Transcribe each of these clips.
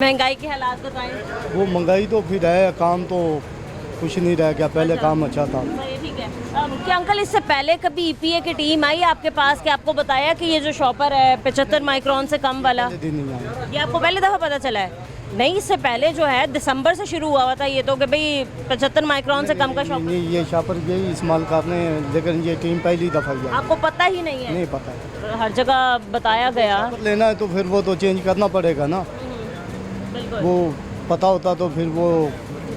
महंगाई के हालात बताएं। वो महंगाई तो फिर है, काम तो कुछ नहीं रह गया, पहले काम अच्छा था। ठीक है। क्या अंकल इससे पहले कभी ईपीए की टीम आई आपके पास कि आपको बताया कि ये जो शॉपर है 75 माइक्रोन से कम वाला, दिन नहीं आया। ये आपको पहली दफ़ा पता चला है? नहीं, इससे पहले जो है दिसंबर से शुरू हुआ था ये तो कि भाई 75 माइक्रोन से कम का शॉपर। नहीं, ये शॉपर यही इस्तेमाल करने हैं, लेकिन ये टीम पहली दफ़ा ही आई। आपको पता ही नहीं है? नहीं पता। हर जगह बताया गया। शॉपर लेना है तो फिर वो तो चेंज करना पड़ेगा ना। बिल्कुल। वो पता होता तो फिर वो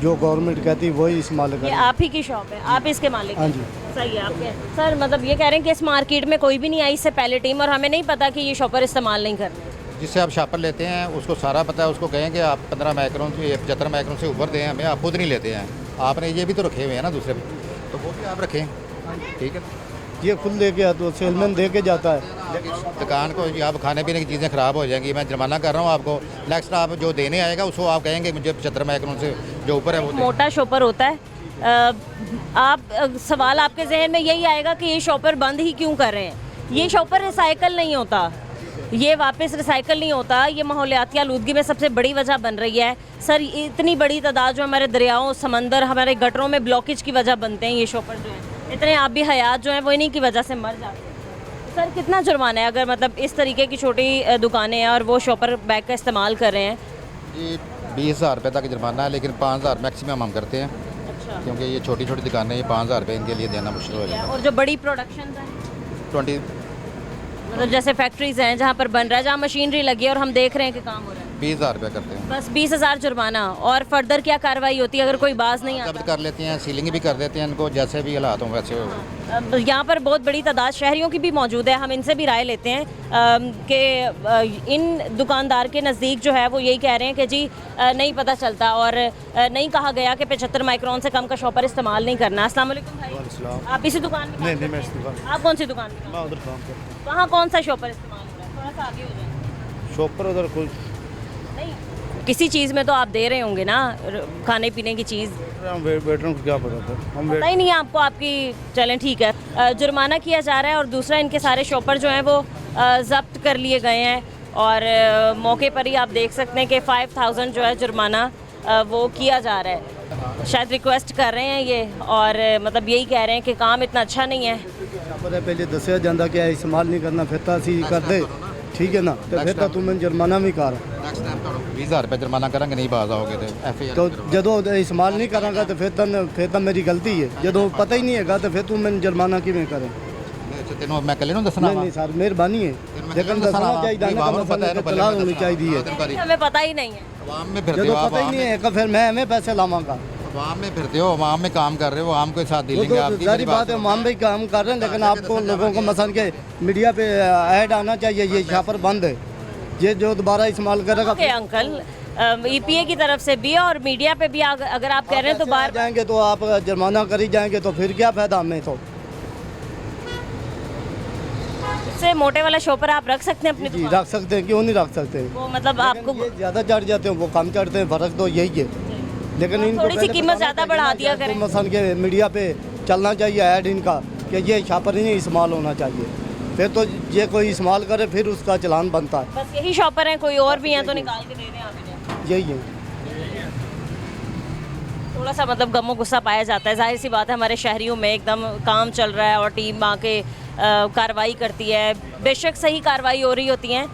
जो गवर्नमेंट कहती है वही इस्तेमाल ये करें। आप ही की शॉप है, आप इसके मालिक हैं? हाँ जी। सही है आपके सर। मतलब ये कह रहे हैं कि इस मार्केट में कोई भी नहीं आई इससे पहले टीम, और हमें नहीं पता कि ये शॉपर इस्तेमाल नहीं करने। जिससे आप शॉपर लेते हैं उसको सारा पता है, उसको कहें कि आप 15 माइक्रोन से 75 माइक्रोन से ऊपर दें हमें, आप खुद नहीं लेते हैं। आपने ये भी तो रखे हुए हैं ना दूसरे, तो वो भी आप रखें, ठीक है। ये खुद लेके आता तो सेलमैन दे के जाता है। दुकान को आप खाने पीने की चीज़ें ख़राब हो जाएंगी, मैं जुर्माना कर रहा हूँ आपको। नेक्स्ट आप जो देने आएगा उसको आप कहेंगे मुझे 75 माइक्रोन से जो ऊपर है वो दें। मोटा शॉपर होता है। सवाल आपके जहन में यही आएगा कि ये शॉपर बंद ही क्यों कर रहे हैं? ये शॉपर रिसाइकल नहीं होता, ये वापस रिसाइकल नहीं होता। ये माहौलियाती आलूदगी में सबसे बड़ी वजह बन रही है सर। इतनी बड़ी तादाद जो हमारे दरियाओं, समंदर, हमारे गटरों में ब्लॉकेज की वजह बनते हैं ये शॉपर जो है। इतने आबी हयात जो हैं वो इन्हीं की वजह से मर जाते हैं। सर कितना जुर्माना है अगर मतलब इस तरीके की छोटी दुकानें हैं और वो शॉपर बैग का इस्तेमाल कर रहे हैं? ये 20,000 रुपये तक जुर्माना है, लेकिन 5,000 मैक्सिमम हम करते हैं। अच्छा। क्योंकि ये छोटी छोटी दुकानें, ये 5,000 रुपये इनके लिए देना मुश्किल हो जाएगा। और जो बड़ी प्रोडक्शन है 20 मतलब जैसे फैक्ट्रीज हैं जहाँ पर बन रहा है, जहाँ मशीनरी लगी है और हम देख रहे हैं कि काम हो रहा है, 20,000 रुपये करते हैं। बस 20,000 जुर्माना। और फर्दर क्या कार्रवाई होती है अगर कोई बाज नहीं जब्त आता? कर लेते हैं, सीलिंग भी कर देते हैं इनको, जैसे भी हालात हों वैसे हो। यहाँ पर बहुत बड़ी तादाद शहरियों की भी मौजूद है, हम इनसे भी राय लेते हैं कि इन दुकानदार के नज़दीक जो है वो यही कह रहे हैं कि जी नहीं पता चलता और नहीं कहा गया कि 75 माइक्रोन से कम का शॉपर इस्तेमाल नहीं करना। अस्सलाम वालेकुम भाई, आप इसी दुकान में? नहीं, मैं इस दुकान। आप कौन सी दुकान में? मैं उधर काम करता वहाँ कौन सा शॉपर इस्तेमाल हो रहा है? थोड़ा सा आगे हो जाए। हूँ। शॉपर उधर कुछ नहीं, किसी चीज़ में तो आप दे रहे होंगे ना, खाने पीने की चीज़। वेटरों को क्या पता था, हम पता ही नहीं है आपको आपकी। चलें ठीक है। जुर्माना किया जा रहा है और दूसरा इनके सारे शॉपर जो हैं वो ज़ब्त कर लिए गए हैं और मौके पर ही आप देख सकते हैं कि 5,000 जो है जुर्माना वो किया जा रहा है। शायद रिक्वेस्ट कर रहे हैं ये और मतलब यही कह रहे हैं कि काम इतना अच्छा नहीं है। पहले दसिया जाता कि इस्तेमाल नहीं करना, फिर तो असी कर दे, ठीक है ना, तो फिर तो तुम्हें जुर्माना भी कर। नेक्स्ट टाइम तो 20,000 रुपये जुर्माना करेंगे, नहीं बाज आओगे तो जो इस्तेमाल नहीं करांगा तो फिर तो मेरी गलती है। जो पता ही नहीं है तो फिर तुम जुर्माना किमें करें? तेनों मैं कल दसना। नहीं सर, मेहरबानी है, लेकिन दसना चाहिए ना, होनी चाहिए। हमें पता ही नहीं है। आवाम में फिरते जो हो, पता ही नहीं है फिर मैं हमें पैसे लावांगा। आवाम में फिरते हो, आवाम में काम कर रहे हो, आवाम के साथ वो दिलेंगे तो आपकी। सारी बात है, हम भी काम कर रहे हैं, लेकिन आपको लोगों को मसलन के मीडिया पे ऐड आना चाहिए ये शॉपर बंद है, ये जो दोबारा इस्तेमाल करेगा। ओके अंकल, ईपीए की तरफ से भी और मीडिया पे भी अगर आप कह रहे हैं तो बार जाएंगे तो आप जुर्माना कर ही जाएंगे, तो फिर क्या फायदा हमें? तो से मोटे वाला शॉपर आप रख सकते हैं अपने जी दुकान? रख सकते हैं, क्यों नहीं रख सकते? वो मतलब आपको ये ज़्यादा चढ़ जाते हैं, वो कम चढ़ते हैं, फ़र्क तो यही है। लेकिन इनको थोड़ी सी पहले कीमत बताना ज़्यादा चाहिए बढ़ा ना, दिया तो करें। मसलन के मीडिया पे चलना चाहिए ऐड इनका कि ये शॉपर ही नहीं इस्तेमाल होना चाहिए, फिर तो ये कोई इस्तेमाल करे फिर उसका चलान बनता है। बस यही शॉपर हैं, कोई और भी हैं तो निकाल के दे दें आप इन्हें। यही है। थोड़ा सा मतलब गमो गुस्सा पाया जाता है, जाहिर सी बात है हमारे शहरियों में एकदम काम चल रहा है और टीम आके कार्रवाई करती है। बेशक सही कार्रवाई हो रही होती है